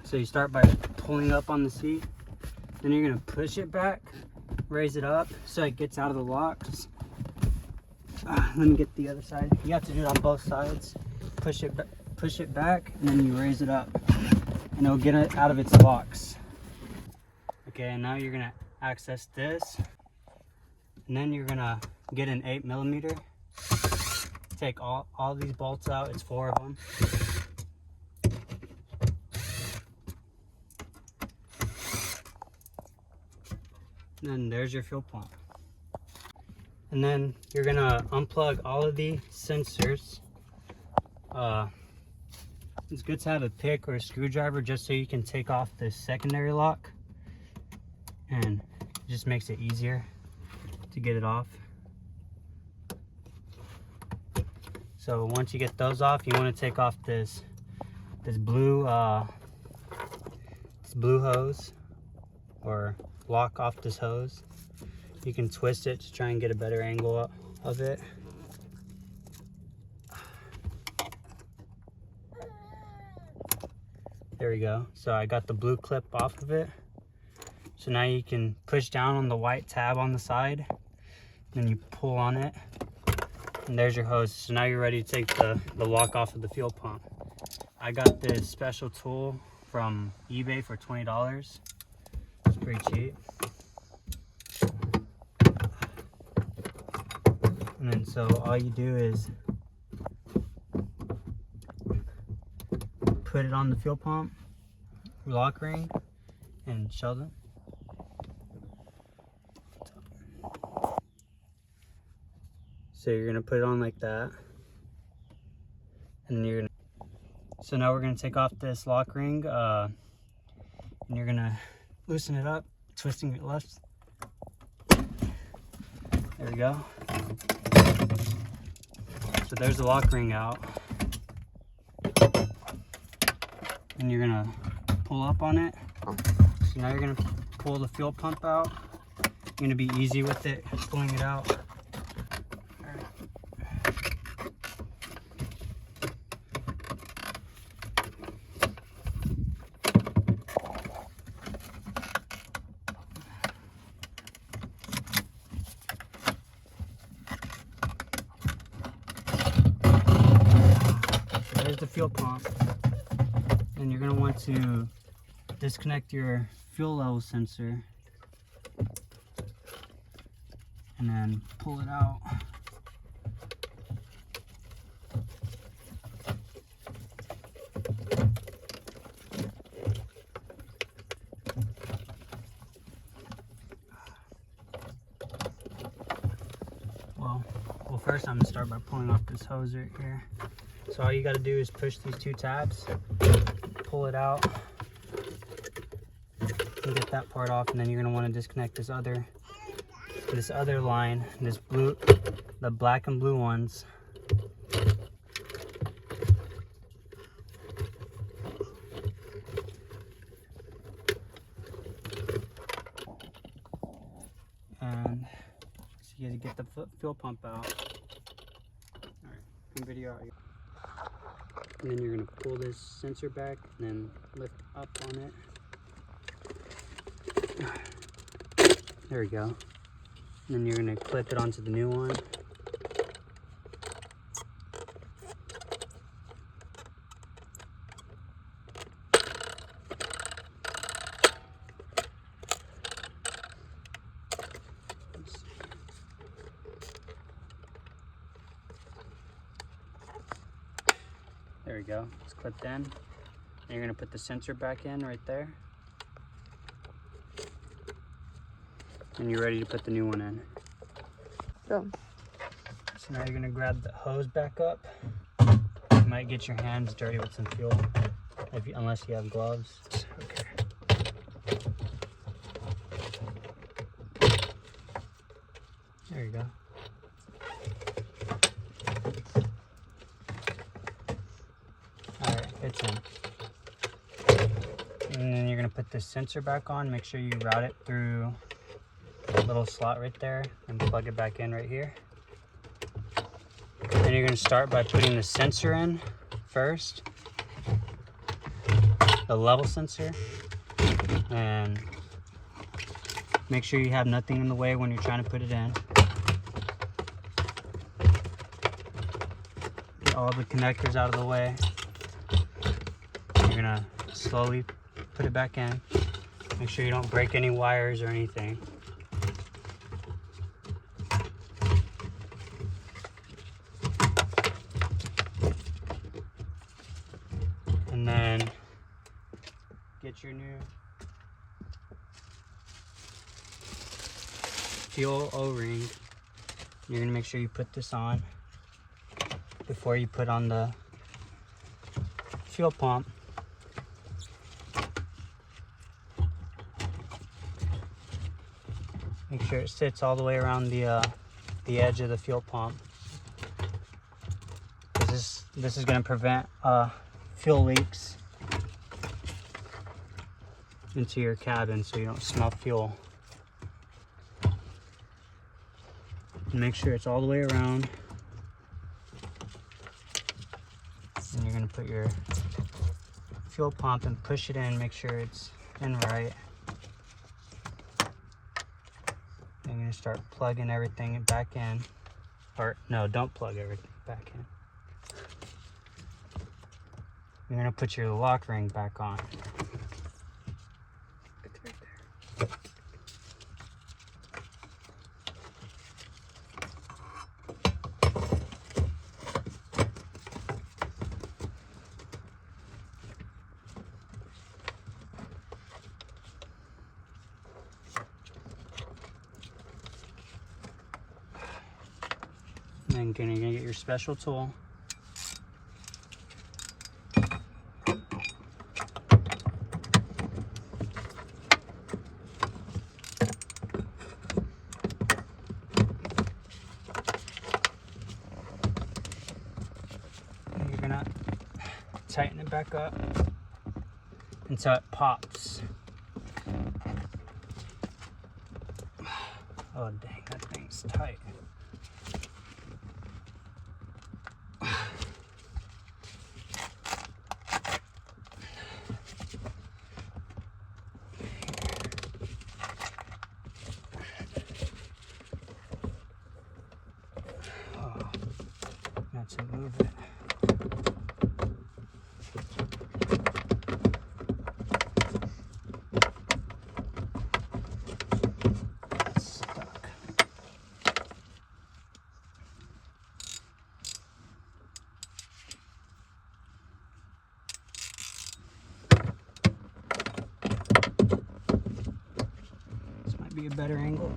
So you start by pulling up on the seat, then you're gonna push it back, raise it up so it gets out of the locks. Let me get the other side. You have to do it on both sides. Push it back, and then you raise it up, and it'll get it out of its locks. Okay, and now you're gonna access this, and then you're gonna get an 8mm. Take all these bolts out. It's 4 of them. And then there's your fuel pump. And then you're gonna unplug all of the sensors. It's good to have a pick or a screwdriver just so you can take off the secondary lock, and it just makes it easier to get it off. So once you get those off, you want to take off this blue hose, or lock off this hose. You can twist it to try and get a better angle of it. There we go. So I got the blue clip off of it. So now you can push down on the white tab on the side, then you pull on it, and there's your hose. So now you're ready to take the lock off of the fuel pump. I got this special tool from eBay for $20. It's pretty cheap. And then so all you do is put it on the fuel pump, lock ring, and shove them. So you're gonna put it on like that, and you're gonna. So now we're gonna take off this lock ring, and you're gonna loosen it up, twisting it left. There we go. So there's the lock ring out. And you're gonna pull up on it. So now you're gonna pull the fuel pump out. You're gonna be easy with it, pulling it out. So there's the fuel pump. And you're going to want to disconnect your fuel level sensor and then pull it out. Well, first I'm going to start by pulling off this hose right here. So all you got to do is push these 2 tabs, pull it out, and get that part off, and then you're going to want to disconnect this other line, the black and blue ones. And so you got to get the fuel pump out. All right, video out here. And then you're going to pull this sensor back and then lift up on it. There we go. And then you're going to clip it onto the new one. There we go, it's clipped in. And you're gonna put the sensor back in right there. And you're ready to put the new one in. Go. So now you're gonna grab the hose back up. You might get your hands dirty with some fuel, unless you have gloves. Okay. There you go. It's in. And then you're going to put the sensor back on. Make sure you route it through a little slot right there and plug it back in right here. Then you're going to start by putting the sensor in first. the level sensor, and make sure you have nothing in the way when you're trying to put it in. Get all the connectors out of the way. You're gonna slowly put it back in. Make sure you don't break any wires or anything. And then get your new fuel O-ring. You're gonna make sure you put this on before you put on the fuel pump. Make sure it sits all the way around the edge of the fuel pump. This is going to prevent fuel leaks into your cabin, so you don't smell fuel. And make sure it's all the way around. And you're going to put your fuel pump and push it in. Make sure it's in right. You're going to start plugging everything back in. Or no, don't plug everything back in. You're going to put your lock ring back on. It's right there. And then you're going to get your special tool. And you're going to tighten it back up until it pops. Oh dang, that thing's tight. To move it. It's stuck. This might be a better angle.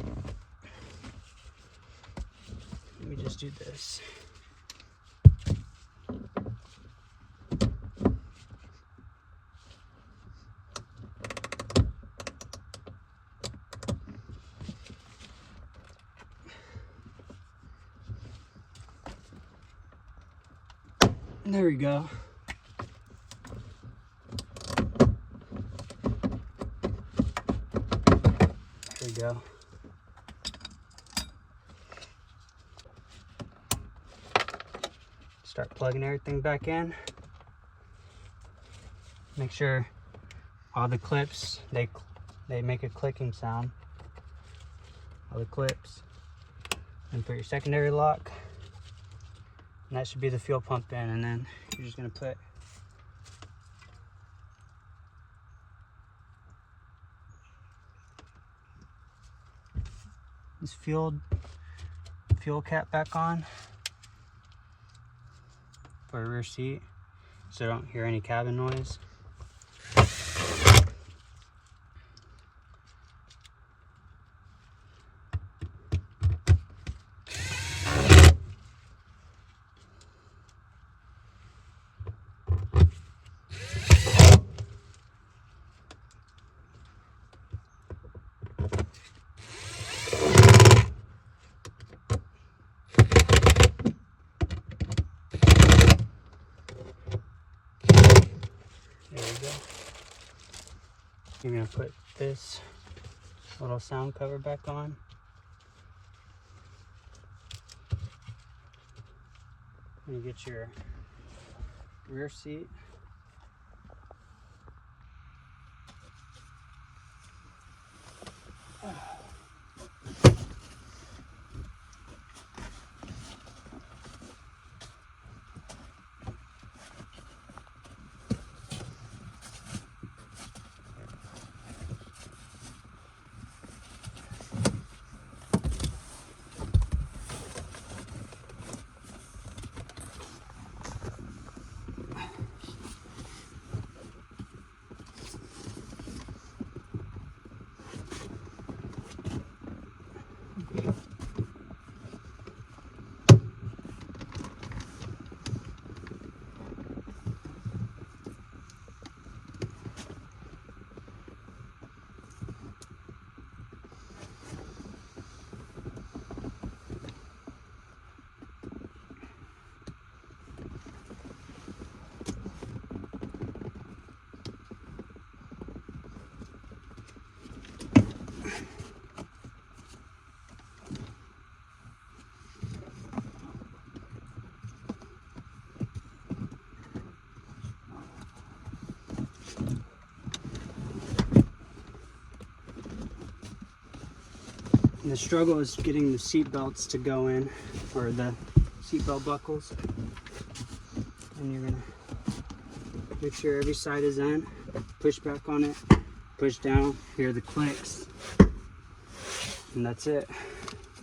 Let me just do this. There we go. There we go. Start plugging everything back in. Make sure all the clips, they make a clicking sound. All the clips. And put your secondary lock. And that should be the fuel pump in, and then you're just gonna put this fuel cap back on for a rear seat, so I don't hear any cabin noise. There we go. You're gonna put this little sound cover back on. And you get your rear seat. And the struggle is getting the seat belts to go in, or the seat belt buckles. And you're gonna make sure every side is in, push back on it, push down, hear the clicks, and that's it.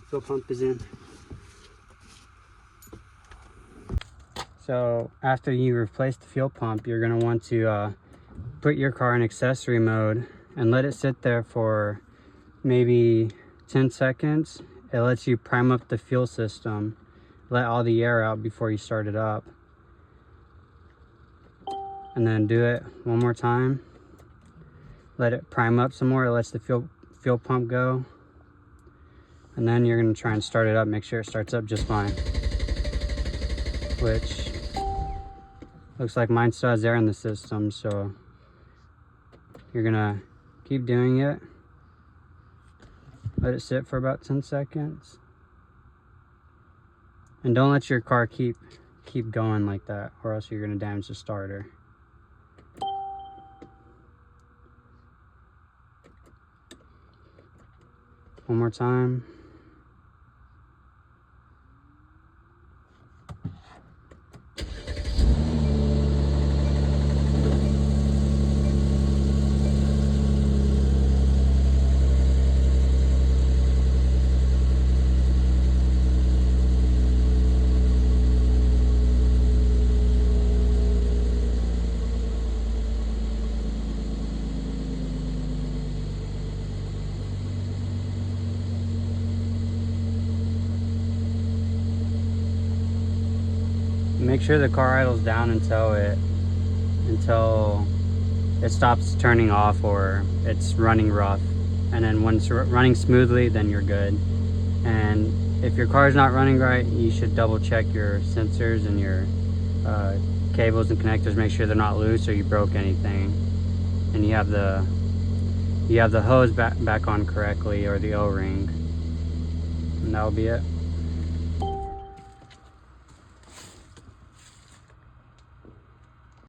Fuel pump is in. So after you replace the fuel pump, you're gonna want to put your car in accessory mode and let it sit there for maybe 10 seconds. It lets you prime up the fuel system, let all the air out before you start it up. And then do it one more time. Let it prime up some more. It lets the fuel pump go. And then you're gonna try and start it up. Make sure it starts up just fine. Which looks like mine still has air in the system, so you're gonna keep doing it. Let it sit for about 10 seconds. And don't let your car keep going like that, or else you're gonna damage the starter. One more time. Make sure the car idles down until it stops turning off or it's running rough. And then when it's running smoothly, then you're good. And if your car is not running right, you should double check your sensors and your cables and connectors. Make sure they're not loose or you broke anything. And you have the hose back on correctly, or the O-ring. And that'll be it.